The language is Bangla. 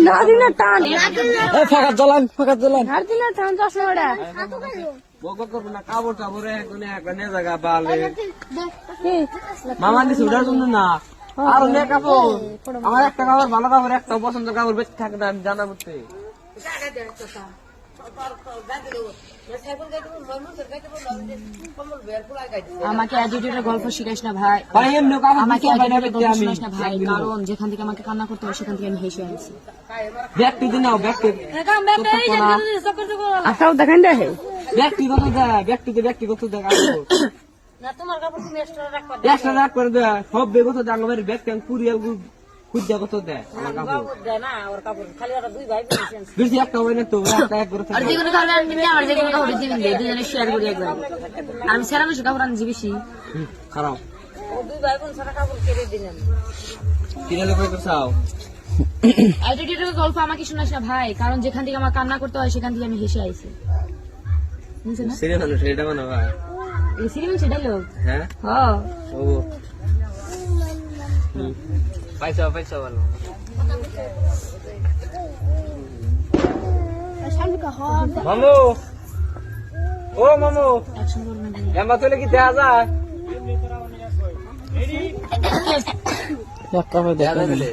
না দিনা টান ফাঁকা জ্বলান আর দিনা টান চশমাটা বকর করবো না কাপড় টাপড় একটা নিয়ে জায়গা বালে মামা দিছে ওটার জন্য না আর অনেক কাপড় আমার একটা কাপড় ভালো কাপড় একটা পছন্দের কাপড় বেশি থাকে না আমি জানা করতে আমাকে অ্যাটিটিউডের গল্প শিখাইস না ভাই, ভাই এমনি কাপড় আমাকে অ্যাটিটিউডের গল্প আমি শিখাইস না ভাই, কারণ যেখান থেকে আমাকে কান্না করতে হয় সেখান থেকে আমি হেসে আছি। ব্যক্তি নাও ব্যক্তি আসাও দেখেন দেখে ব্যক্তিগত দেয় ব্যক্তিগত দেয় একটা রাগ করে দেয় সব বেগত দেয় আমার ব্যক্তি পুরিয়া খুঁজা কত দেয় আমার কাপড় বেশি একটা হয় না তো একটা এক করে আর যেগুলো কারণে আমি আমার যেগুলো কাপড় দিবেন দুজনে শেয়ার করি একবার। আমি সেরা বেশি কাপড় আনছি বেশি খারাপ কিনে লোক করছাও অ্যাটিটিউডের গল্প আমাকে শোনাস না ভাই, কারণ যেখান থেকে আমার কান্না করতে হয় সেখান থেকে আমি হেসে আইছি। সিরিয়াস মানুষ এটা মানে ভাই এই সিনেমা সেটাই লোক হ্যাঁ হ্যাঁ ও পয়সা ভালো মামু ও মামু অ্যাকশন করবেন না। এমবা তোলে কি দেয়া যায় দেখা দিলে